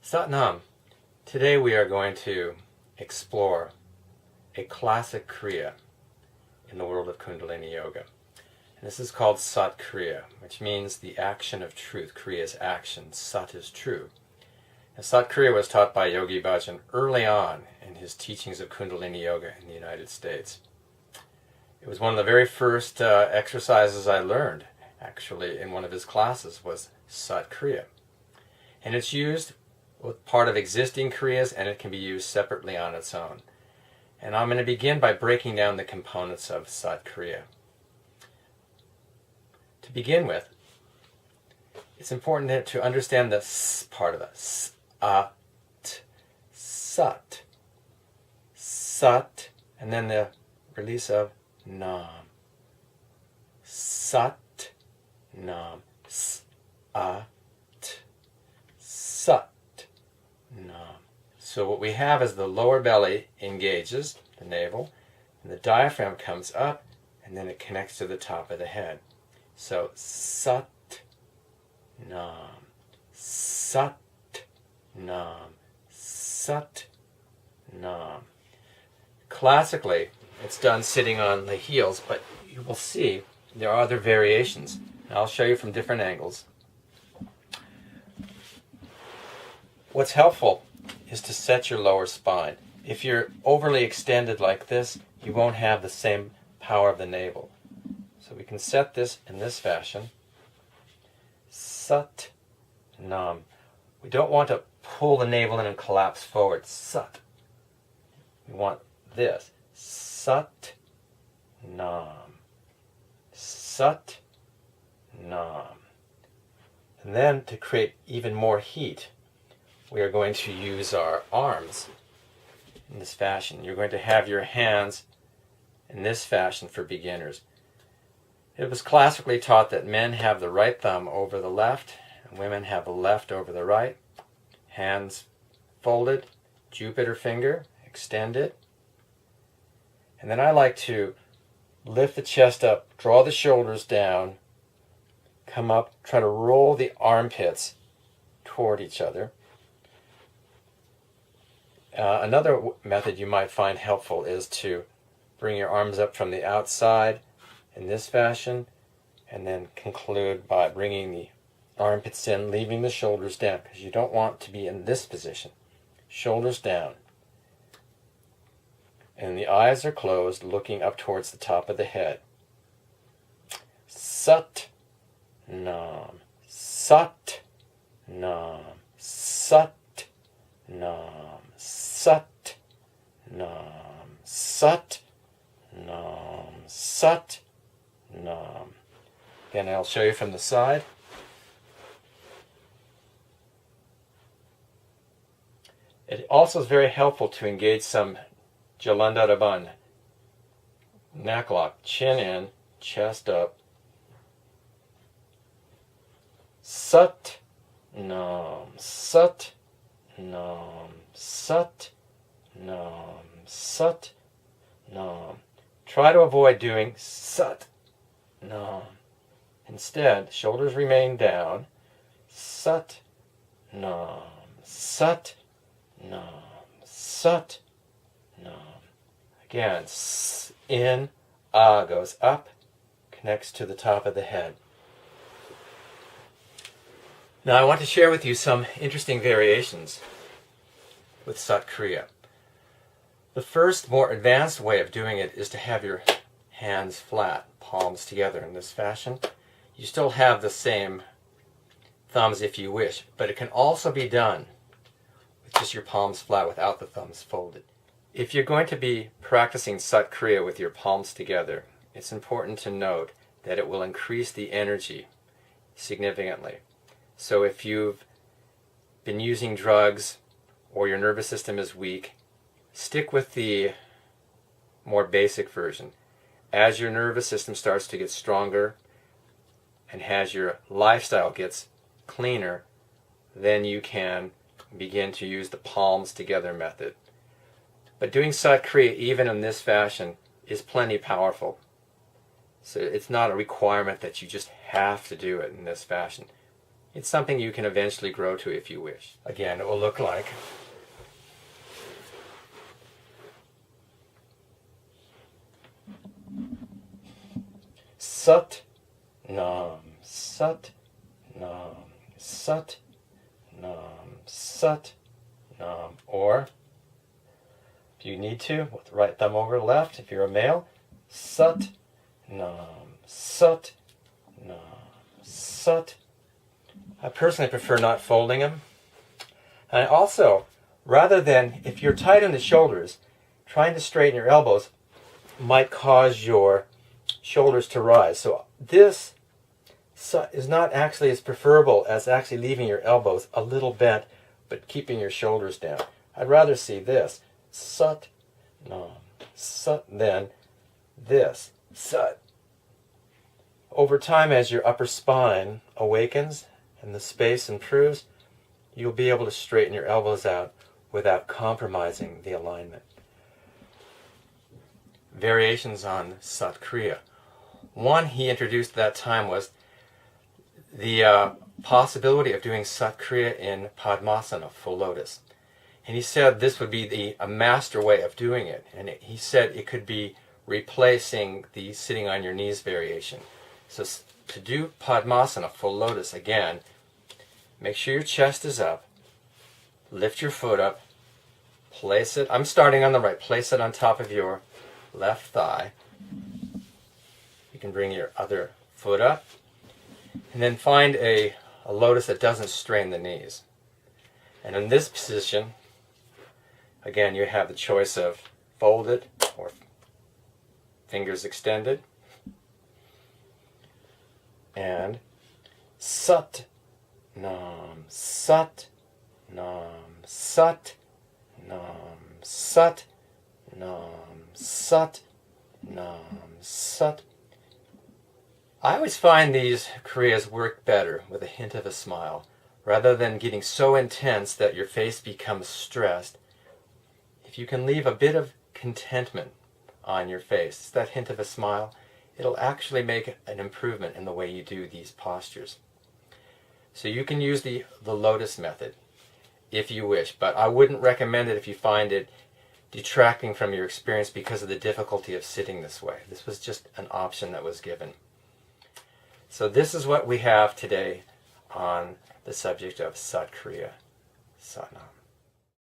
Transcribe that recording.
Satnam. Today we are going to explore a classic Kriya in the world of Kundalini Yoga. And this is called SAT KRIYA, which means the action of truth. Kriya is action, Sat is true. And SAT KRIYA was taught by Yogi Bhajan early on in his teachings of Kundalini Yoga in the United States. It was one of the very first exercises I learned, actually, in one of his classes, was SAT KRIYA. And it's used with part of existing Kriyas, and it can be used separately on its own. And I'm going to begin by breaking down the components of SAT KRIYA. To begin with, it's important to understand the S part of it. Sat. Sat, and then the release of Nam. Sat, Nam. Sat, Sat, Nam. So what we have is the lower belly engages, the navel, and the diaphragm comes up, and then it connects to the top of the head. So Sat, Nam. Sat, Nam. Sat, Nam. Classically, it's done sitting on the heels, but you will see there are other variations. I'll show you from different angles. What's helpful is to set your lower spine. If you're overly extended like this, you won't have the same power of the navel. So we can set this in this fashion. Sat, Nam. We don't want to pull the navel in and collapse forward. Sat. We want this. Sat, Nam. Sat, Nam. And then to create even more heat, we are going to use our arms in this fashion. You're going to have your hands in this fashion for beginners. It was classically taught that men have the right thumb over the left, and women have the left over the right. Hands folded, Jupiter finger, extended. And then I like to lift the chest up, draw the shoulders down, come up, try to roll the armpits toward each other. Another method you might find helpful is to bring your arms up from the outside in this fashion, and then conclude by bringing the armpits in, leaving the shoulders down, because you don't want to be in this position. Shoulders down. And the eyes are closed, looking up towards the top of the head. Sat, Nam. Sat, Nam. Sat, Nam. Sat, Nam. Sat, Nam. Sat, Nam. Again, I'll show you from the side. It also is very helpful to engage some Jalandharaban, neck lock, chin in, chest up. Sat, Nam. Sat, Nam. Sat, Nam. Sat, Nam. Try to avoid doing Sat, Nam. Instead, shoulders remain down. Sat, Nam. Sat, Nam. Sat, Nam. Again, in, goes up, connects to the top of the head. Now I want to share with you some interesting variations with SAT KRIYA. The first, more advanced way of doing it is to have your hands flat, palms together in this fashion. You still have the same thumbs if you wish, but it can also be done with just your palms flat without the thumbs folded. If you're going to be practicing SAT KRIYA with your palms together, it's important to note that it will increase the energy significantly. So if you've been using drugs or your nervous system is weak, stick with the more basic version. As your nervous system starts to get stronger and as your lifestyle gets cleaner, then you can begin to use the palms together method. But doing SAT KRIYA even in this fashion is plenty powerful. So it's not a requirement that you just have to do it in this fashion. It's something you can eventually grow to if you wish. Again, it will look like Sat Nam, Sat Nam, Sat Nam, Sat Nam. Or, if you need to, with the right thumb over left, if you're a male, Sat Nam, Sat Nam, Sat. I personally prefer not folding them. And also, rather than, if you're tight in the shoulders, trying to straighten your elbows might cause your shoulders to rise. So this is not actually as preferable as actually leaving your elbows a little bent, but keeping your shoulders down. I'd rather see this, Sat Nam, Sat, than this, Sat. Over time, as your upper spine awakens and the space improves, you'll be able to straighten your elbows out without compromising the alignment. Variations on Sat Kriya. One he introduced at that time was the possibility of doing Sat Kriya in Padmasana, full lotus. And he said this would be a master way of doing it. And he said it could be replacing the sitting on your knees variation. So to do Padmasana, full lotus, again, make sure your chest is up, lift your foot up, place it, I'm starting on the right, place it on top of your left thigh. You can bring your other foot up, and then find a lotus that doesn't strain the knees. And in this position, again, you have the choice of folded or fingers extended. And Sat Nam, Sat Nam, Sat Nam, Sat Nam, Sat Nam, Sat. I always find these kriyas work better with a hint of a smile, rather than getting so intense that your face becomes stressed. If you can leave a bit of contentment on your face, that hint of a smile, it'll actually make an improvement in the way you do these postures. So you can use the lotus method if you wish, but I wouldn't recommend it if you find it detracting from your experience because of the difficulty of sitting this way. This was just an option that was given. So this is what we have today on the subject of Sat Kriya. Sat Nam.